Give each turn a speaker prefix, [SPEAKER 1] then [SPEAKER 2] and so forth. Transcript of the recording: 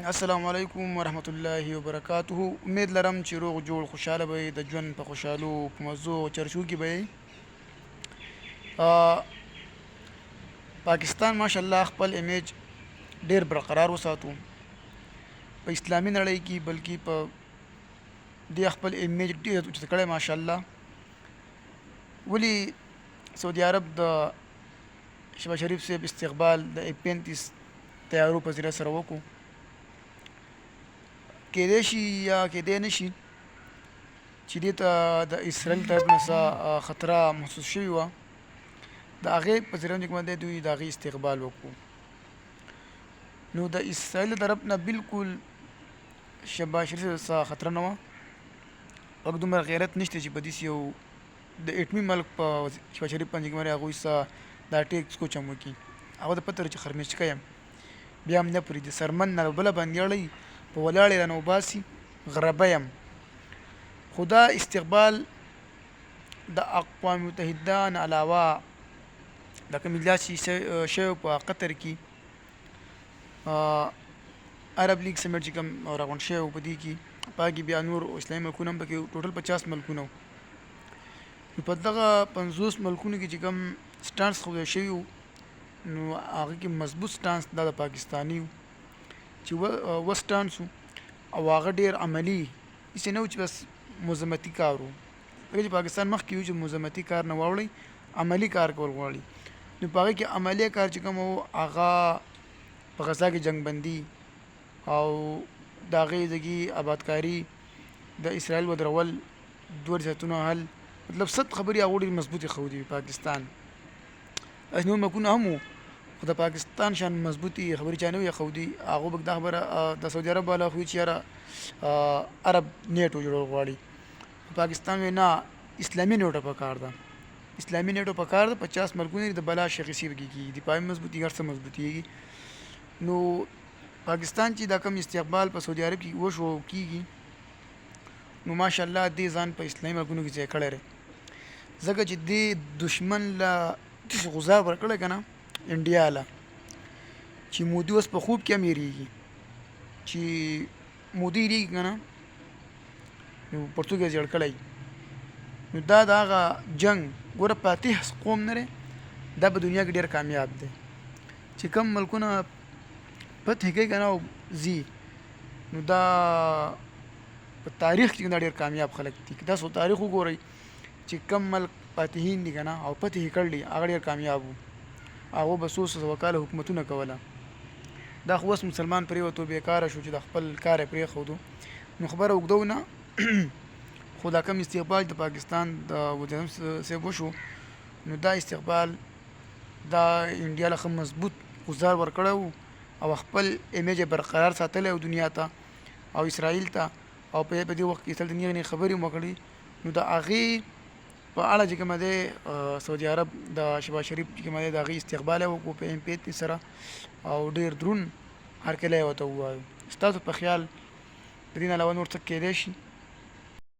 [SPEAKER 1] السلام علیکم ورحمت الله وبرکاته. امید لرم چې روغ جوړ خوشاله به د ژوند په خوشحالو په مزو چرچو کې به پاکستان ماشاءالله خپل امیج ډیر برقرار وساتو په اسلامي نړۍ کې، بلکې په دې خپل امیج ډیر اوچت کړی ماشاءالله. ولی سعودي عرب د شباز شریف صاحب استقبال د 35 تیارو په ذریعه سره وکړو. کېدای شي یا کېدای نه شي چې دې ته د اسرائیل طرف نه څه خطره محسوس شوې وه، د هغې په ذریعه چې کومه دی دوی د هغې استقبال وکړو. نو د اسرائیل له طرف نه بالکل شباز شریف ته څه خطره نه وه. پک دومره غیرت نشته چې په داسې یو د اټمي ملک په شباز شریف باندې کومه هغوی څه دا ټیک سکوچ هم وکړي. هغه د پته چې خرمیشکه یم بیا هم نه پرېږدي، سرمن نه بله باندې اړوي په ولاړ یې رانه وباسي، غربه یم. خو دا استقبال د اقوام متحده نه علاوه د کوم اجلاس چې شوی په قطر کې عرب لیګ سمیټ چې کوم راغونډ شوی و په دې کې په هغې کې بیا نور اسلامي ملکونه هم پکې ټوټل 50 ملکونه وو. نو په دغه 50 ملکونو کې چې کوم سټانس ښودل شوي وو نو هغه کې مضبوط سټانس دا د پاکستاني و چې و سټانس و او هغه ډېر عملي، هسې نه و چې بس مذمتي کار و. ځکه چې پاکستان مخکې و چې مذمتي کار نه واوړئ، عملي کار کول غواړي. نو په هغې کې عملي کار چې کوم و هغه په غزا کې جنګ بندي او د هغې دګي آبادکاري، د اسرائیل ودرول، دوه ریاستونو حل، مطلب 100 خبرې هغو ډېرې مضبوطې ښودې پاکستان. داسې نور ملکونه هم وو خو د پاکستان شان مضبوطې خبرې چا نه وې ښودې. هغو به دا خبره د سعودي عرب والا خو چې یاره عرب نیټ وجوړول غواړي. پاکستان وایي نه، اسلامي نیټو پکار ده، اسلامي نیټو پکار ده. 50 ملکونه د بلا شخصي کېږي، دفاعي مضبوطي هر څه مضبوطېږي. نو پاکستان چې دا کوم استقبال په سعودي عرب کې وشو کېږي نو ماشاءالله دې ځان په اسلامي ملکونو کې ځای کړی دی، ځکه چې دې دشمن له داسې غذا ورکړی که نه انډیا له چې مودي اوس په خوب کې هم یېرېږي چې مودي یېرېږي که نه نو پرتګ یې زیړ کړی. نو دا د هغه جنګ ګوره فاتح قوم نه دی، دا په دنیا کې ډېر کامیاب دی چې کم ملکونه فتح کوي که نه او ځي نو دا په تاریخ کې دا ډېر کامیاب خلک دي. که تاسو تاریخ وګورئ چې کم ملک فاتحین دي که نه او فتح یې کړي هغه ډېر کامیاب وو. هغو به څو سوه کاله حکومتونه کوله. دا خو اوس مسلمان پرېوتو بېکاره شو چې د خپل کار یې پرېښودو نو خبره اوږده نه خو دا کم استقبال د پاکستان د وزیر اعظم صاحب وشو نو دا استقبال دا انډیا له ښه مضبوط ګزار ورکړی و او خپل امیج یې برقرار ساتلی و دنیا ته او اسرائیل ته، او په دې وخت کې اسرائیل ته نیغې نیغې خبرې هم وکړې. نو د هغې په اړه چې کومه دی سعودي عرب د شباز شریف چې کومه دی د هغې استقبال یې وکړو په MP سره او ډېر دروند هرکلی یې ورته ووایو. ستاسو په خیال د دې نه علاوه نور څه کېدی شي؟